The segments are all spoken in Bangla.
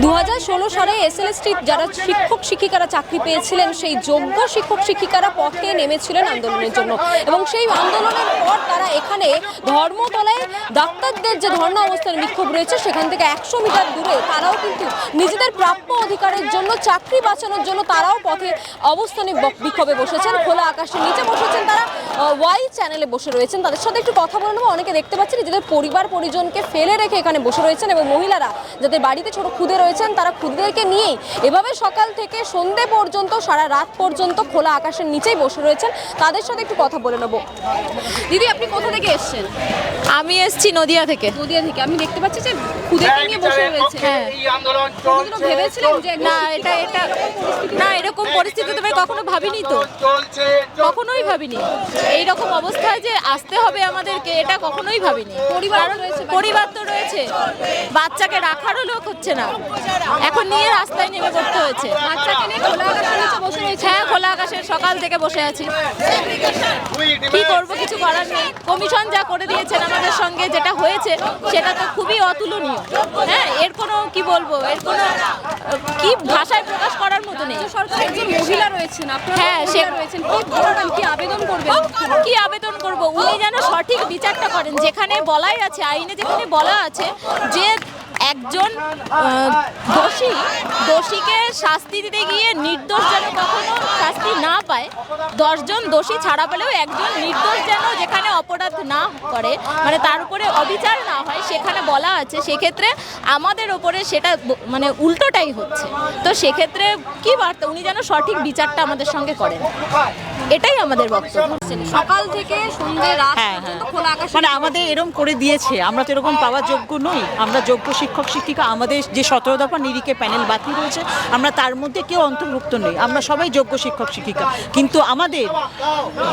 2016 সালে এসএলএসটি যারা শিক্ষক শিক্ষিকারা চাকরি পেয়েছিলেন সেই যোগ্য শিক্ষক শিক্ষিকারা পথে নেমেছিলেন আন্দোলনের জন্য এবং সেই আন্দোলনের পর তারা এখানে ধর্মতলায় ডাক্তারদের যে ধর্ণা অবস্থান বিক্ষোভ রয়েছে সেখান থেকে 100 মিটার দূরে তারাও কিন্তু নিজেদের প্রাপ্য অধিকারের জন্য চাকরি বাঁচানোর জন্য তারাও পথে অবস্থানে বিক্ষোভে বসেছেন। খোলা আকাশের নিচে বসেছেন তারা, ওয়াই চ্যানেলে বসে রয়েছেন। তাদের সাথে একটু কথা বলে নেবো। অনেকে দেখতে পাচ্ছেন নিজেদের পরিবার পরিজনকে ফেলে রেখে এখানে বসে রয়েছেন এবং মহিলারা যাদের বাড়িতে ছোট খুদে রয়েছেন তারা খুদেদেরকে নিয়েই এভাবে সকাল থেকে সন্ধে পর্যন্ত সারা রাত পর্যন্ত খোলা আকাশের নিচেই বসে রয়েছেন। তাদের সাথে একটু কথা বলে নেবো। দিদি, আপনি কোথা থেকে এসেছেন? আমি এসেছি নদিয়া থেকে। নদিয়া থেকে। আমি দেখতে পাচ্ছি যে খুদেকে নিয়ে বসে রয়েছে। হ্যাঁ, ভেবেছিলেন যে না এটা না, এরকম পরিস্থিতি তো আমি কখনো ভাবিনি, তো কখনোই ভাবিনি এইরকম অবস্থায় যে আসতে হবে আমাদেরকে, এটা কখনোই ভাবিনি। পরিবার তো রয়েছে, বাচ্চাকে রাখারও লোক হচ্ছে না, এখন নিয়ে রাস্তায় নেমে পড়তে হয়েছে। বাচ্চাকে নিয়ে খোলা আকাশের নিচে বসে রয়েছে। হ্যাঁ, খোলা আকাশের সকাল থেকে বসে আছি। কি করব, কিছু করার নেই। কমিশন যা করে দিয়েছেন আমাদের সঙ্গে যেটা হয়েছে সেটা তো খুবই অতুলনীয়। হ্যাঁ, এর কোনো কি বলবো, এর কোনো কি ভাষায় প্রকাশ করার মতো নেই। সরকার একজন মহিলা রয়েছেন, আপনারা হ্যাঁ, সে রয়েছেন, কি বলবেন, কি আবেদন করবেন? কি আবেদন করব, উনি যেন সঠিক বিচারটা করেন। যেখানে বলাই আছে, আইনে যেখানে বলা আছে যে একজন দোষীকে শাস্তি দিতে গিয়ে নির্দোষ যেন কখনো শাস্তি না পায়, 10 জন দোষী ছাড়া পেলেও একজন নির্দোষ যেন যেখানে অপরাধ না করে, মানে তার উপরে অবিচার না হয়, সেখানে বলা আছে। সেক্ষেত্রে আমাদের ওপরে সেটা মানে উল্টোটাই হচ্ছে। তো সেক্ষেত্রে কি বার্তা, উনি যেন সঠিক বিচারটা আমাদের সঙ্গে করেন, এটাই আমাদের বক্তব্য। সকাল থেকে সন্ধ্যে রাত পর্যন্ত খোলা আকাশ, মানে আমাদের এরকম করে দিয়েছে, আমরা তো এরকম পাওয়ার যোগ্য নই। আমরা যোগ্য শিক্ষক শিক্ষিকা, আমাদের যে 17 দফা নিরিখে প্যানেল বাতিল রয়েছে আমরা তার মধ্যে কেউ অন্তর্ভুক্ত নই, আমরা সবাই যোগ্য শিক্ষক শিক্ষিকা। কিন্তু আমাদের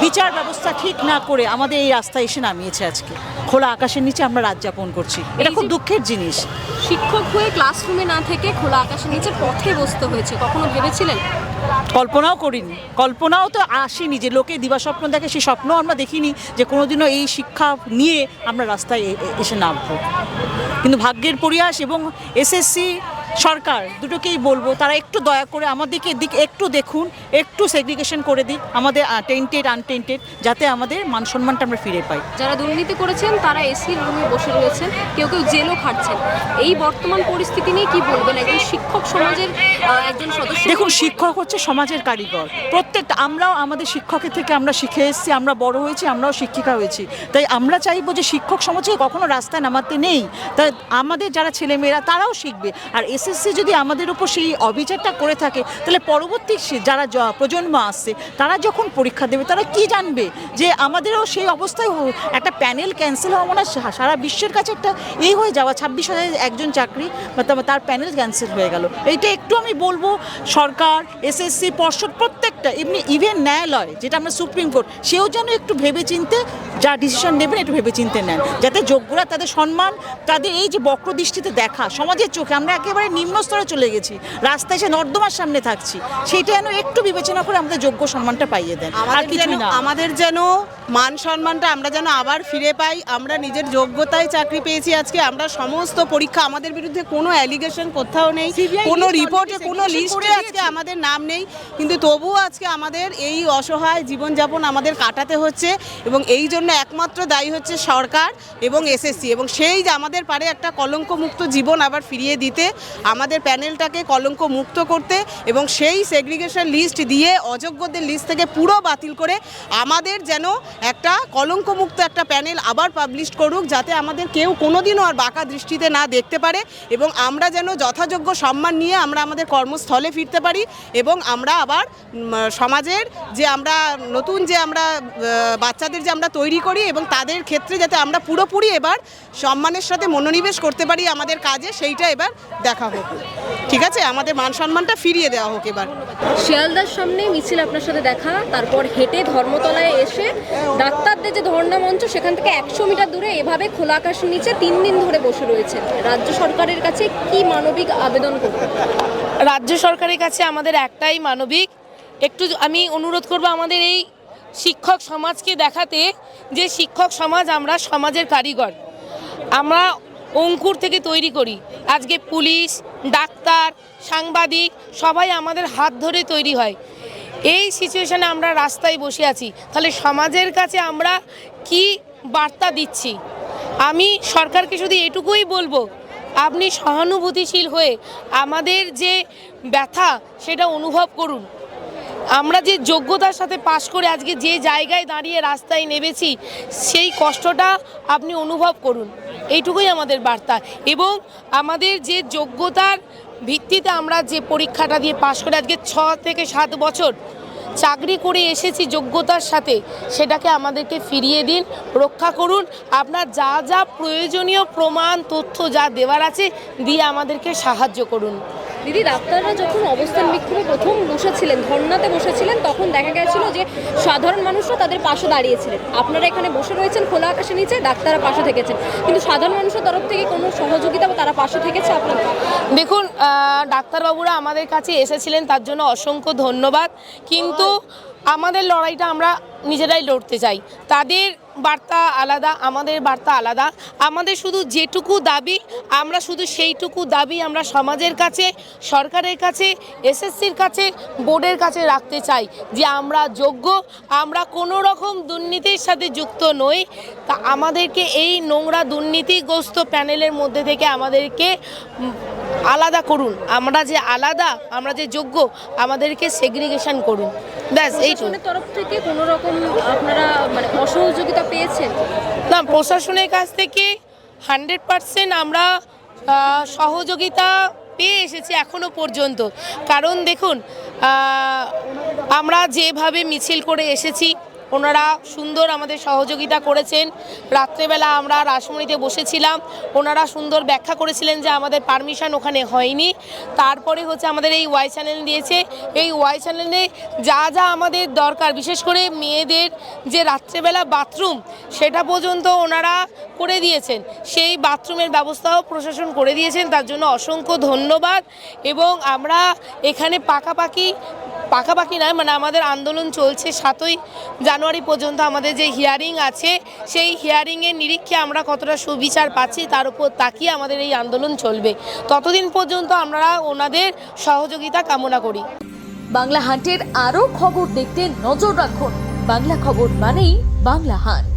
বিচার ব্যবস্থা ঠিক না করে আমাদের এই রাস্তায় এসে নামিয়েছে। আজকে খোলা আকাশের নিচে আমরা রাত যাপন করছি, এটা খুব দুঃখের জিনিস। শিক্ষক হয়ে ক্লাসরুমে না থেকে খোলা আকাশের নিচে পথে বসতে হয়েছে, কখনো ভেবেছিলেন? কল্পনাও করিনি, কল্পনাও তো আসেনি যে লোকে দিবাস্বপ্ন দেখে, সেই স্বপ্নও আমরা দেখিনি যে কোনোদিনও এই শিক্ষা নিয়ে আমরা রাস্তায় এসে নামবো। কিন্তু ভাগ্যের পরিহাস এবং এসএসসি সরকার দুটোকেই বলবো তারা একটু দয়া করে আমাদেরকে দিকে একটু দেখুন, একটু সেগ্রিগেশন করে দিক আমাদের টেন্টেড আনটেন্টেড, যাতে আমাদের মান সম্মানটা আমরা ফিরে পাই। যারা দুর্নীতি করেছেন তারা এসি রুমে বসে রয়েছেন, কেউ কেউ জেলও খাটছেন। এই বর্তমান পরিস্থিতি নিয়ে কি বলবেন একজন শিক্ষক সমাজের একজন সদস্য? দেখুন, শিক্ষক হচ্ছে সমাজের কারিগর। প্রত্যেকটা আমরাও আমাদের শিক্ষকের থেকে আমরা শিখে এসেছি, আমরা বড় হয়েছি, আমরাও শিক্ষিকা হয়েছি। তাই আমরা চাইবো যে শিক্ষক সমাজকে কখনো রাস্তায় নামাতে নেই। তাই আমাদের যারা ছেলেমেয়েরা তারাও শিখবে। আর এসএসসি যদি আমাদের উপর সেই অবিচারটা করে থাকে তাহলে পরবর্তী যারা প্রজন্ম আসছে তারা যখন পরীক্ষা দেবে তারা কি জানবে যে আমাদেরও সেই অবস্থায় একটা প্যানেল ক্যান্সেল হওয়া মানে সারা বিশ্বের কাছে একটা এই হয়ে যাওয়া। 26,000 একজন চাকরি বা তার প্যানেল ক্যান্সেল হয়ে গেল। এইটা একটু আমি বলবো সরকার, এসএসসি, পর্ষদ প্রত্যেকটা, এমনি ইভেন ন্যায়ালয় যেটা আমরা সুপ্রিম কোর্ট, সেও যেন একটু ভেবেচিন্তে যা ডিসিশন নেবেন একটু ভেবেচিন্তে নেন, যাতে যোগ্যরা তাদের সম্মান, তাদের এই যে বক্রদৃষ্টিতে দেখা সমাজের চোখে আমরা একেবারে নিম্ন স্তরে চলে গেছি, রাস্তায় এসে নর্দমার সামনে থাকছি, সেইটা যেন একটু বিবেচনা করে আমাদের যোগ্য সম্মানটা পাইয়ে দেন। আর কিছু না, আমাদের যেন মান সম্মানটা আমরা যেন আবার ফিরে পাই। আমরা নিজের যোগ্যতায় চাকরি পেয়েছি আজকে। আমরা সমস্ত পরীক্ষা, আমাদের বিরুদ্ধে কোনো অ্যালিগেশন কোথাও নেই, কোনো রিপোর্টে কোনো লিস্টে আজকে আমাদের নাম নেই, কিন্তু তবুও আজকে আমাদের এই অসহায় জীবনযাপন আমাদের কাটাতে হচ্ছে। এবং এই জন্য একমাত্র দায়ী হচ্ছে সরকার এবং এসএসসি, এবং সেই যে আমাদের পারে একটা কলঙ্কমুক্ত জীবন আবার ফিরিয়ে দিতে, আমাদের প্যানেলটাকে কলঙ্ক মুক্ত করতে এবং সেই সেগ্রিগেশন লিস্ট দিয়ে অযোগ্যদের লিস্ট থেকে পুরো বাতিল করে আমাদের যেন একটা কলঙ্কমুক্ত একটা প্যানেল আবার পাবলিশ করুক, যাতে আমাদের কেউ কোনোদিনও আর বাঁকা দৃষ্টিতে না দেখতে পারে এবং আমরা যেন যথাযোগ্য সম্মান নিয়ে আমরা আমাদের কর্মস্থলে ফিরতে পারি এবং আমরা আবার সমাজের যে আমরা নতুন যে আমরা বাচ্চাদের যে আমরা তৈরি করি এবং তাদের ক্ষেত্রে যাতে আমরা পুরোপুরি এবার সম্মানের সাথে মনোনিবেশ করতে পারি আমাদের কাজে, সেইটা এবার দেখা হোক। ঠিক আছে, আমাদের মান সম্মানটা ফিরিয়ে দেওয়া হোক এবার। শিয়ালদার সামনে মিছিল আপনার সাথে দেখা, তারপর হেঁটে ধর্মতলায় এসে ডাক্তারদের যে ধর্ণা মঞ্চ সেখান থেকে 100 মিটার দূরে এভাবে খোলা আকাশের নিচে 3 দিন ধরে বসে রয়েছেন। রাজ্য সরকারের কাছে কি মানবিক আবেদন করবেন? রাজ্য সরকারের কাছে আমাদের একটাই মানবিক, একটু আমি অনুরোধ করব আমাদের এই শিক্ষক সমাজকে দেখাতে যে শিক্ষক সমাজ আমরা সমাজের কারিগর। আমরা অঙ্কুর থেকে তৈরি করি। আজকে পুলিশ, ডাক্তার, সাংবাদিক সবাই আমাদের হাত ধরে তৈরি হয়। এই সিচুয়েশনে আমরা রাস্তায় বসে আছি, তাহলে সমাজের কাছে আমরা কি বার্তা দিচ্ছি? আমি সরকারকে শুধু এটুকুই বলবো, আপনি সহানুভূতিশীল হয়ে আমাদের যে ব্যথা সেটা অনুভব করুন। আমরা যে যোগ্যতার সাথে পাশ করে আজকে যে জায়গায় দাঁড়িয়ে রাস্তায় নেমেছি সেই কষ্টটা আপনি অনুভব করুন, এইটুকুই আমাদের বার্তা। এবং আমাদের যে যোগ্যতার ভিত্তিতে আমরা যে পরীক্ষাটা দিয়ে পাশ করে আজকে 6 থেকে 7 বছর চাকরি করে এসেছি যোগ্যতার সাথে, সেটাকে আমাদেরকে ফিরিয়ে দিন, রক্ষা করুন। আপনার যা যা প্রয়োজনীয় প্রমাণ তথ্য যা দেওয়ার আছে দিয়ে আমাদেরকে সাহায্য করুন। দিদি, ডাক্তাররা যখন অবস্থান বিক্ষোভে প্রথম বসেছিলেন, ধর্নাতে বসেছিলেন, তখন দেখা গেছিল যে সাধারণ মানুষরা তাদের পাশে দাঁড়িয়েছিলেন। আপনারা এখানে বসে রয়েছেন খোলা আকাশের নিচে, ডাক্তাররা পাশে থেকেছেন, কিন্তু সাধারণ মানুষের তরফ থেকে কোনো সহযোগিতা বা তারা পাশে থেকেছে আপনাদের? দেখুন, ডাক্তারবাবুরা আমাদের কাছে এসেছিলেন, তার জন্য অসংখ্য ধন্যবাদ। কিন্তু আমাদের লড়াইটা আমরা নিজেরাই লড়তে চাই। তাদের বার্তা আলাদা, আমাদের বার্তা আলাদা। আমাদের শুধু যেটুকু দাবি, আমরা শুধু সেইটুকু দাবি আমরা সমাজের কাছে, সরকারের কাছে, এসএসসির কাছে, বোর্ডের কাছে রাখতে চাই যে আমরা যোগ্য, আমরা কোনো রকম দুর্নীতির সাথে যুক্ত নই। তা আমাদেরকে এই নোংরা দুর্নীতিগ্রস্ত প্যানেলের মধ্যে থেকে আমাদেরকে আলাদা করুন। আমরা যে আলাদা, আমরা যে যোগ্য, আমাদেরকে সেগ্রিগেশন করুন, ব্যাস এইটুকু। তরফ থেকে কোনো রকম আপনারা মানে অসহযোগিতা পেয়েছেন? না, প্রশাসনের কাছ থেকে 100% আমরা সহযোগিতা পেয়ে এসেছি এখনো পর্যন্ত। কারণ দেখুন, আমরা যেভাবে মিছিল করে এসেছি, ওনারা সুন্দর আমাদের সহযোগিতা করেছেন। রাত্রেবেলা আমরা রাসমণিতে বসেছিলাম, ওনারা সুন্দর ব্যাখ্যা করেছিলেন যে আমাদের পারমিশন ওখানে হয়নি। তারপরে হচ্ছে আমাদের এই ওয়াই চ্যানেল দিয়েছে, এই ওয়াই চ্যানেলে যা যা আমাদের দরকার, বিশেষ করে মেয়েদের যে রাত্রেবেলা বাথরুম, সেটা পর্যন্ত ওনারা করে দিয়েছেন। সেই বাথরুমের ব্যবস্থাও প্রশাসন করে দিয়েছেন, তার জন্য অসংখ্য ধন্যবাদ। এবং আমরা এখানে পাকাপাকি নয়, মানে আমাদের আন্দোলন চলছে 7ই জানুয়ারি পর্যন্ত। আমাদের যে হিয়ারিং আছে, সেই হিয়ারিংয়ের নিরীক্ষে আমরা কতটা সুবিচার পাচ্ছি তার উপর তাকিয়ে আমাদের এই আন্দোলন চলবে। ততদিন পর্যন্ত আমরা ওনাদের সহযোগিতা কামনা করি। বাংলা হান্টের আরও খবর দেখতে নজর রাখুন। বাংলা খবর মানেই বাংলা হান্ট।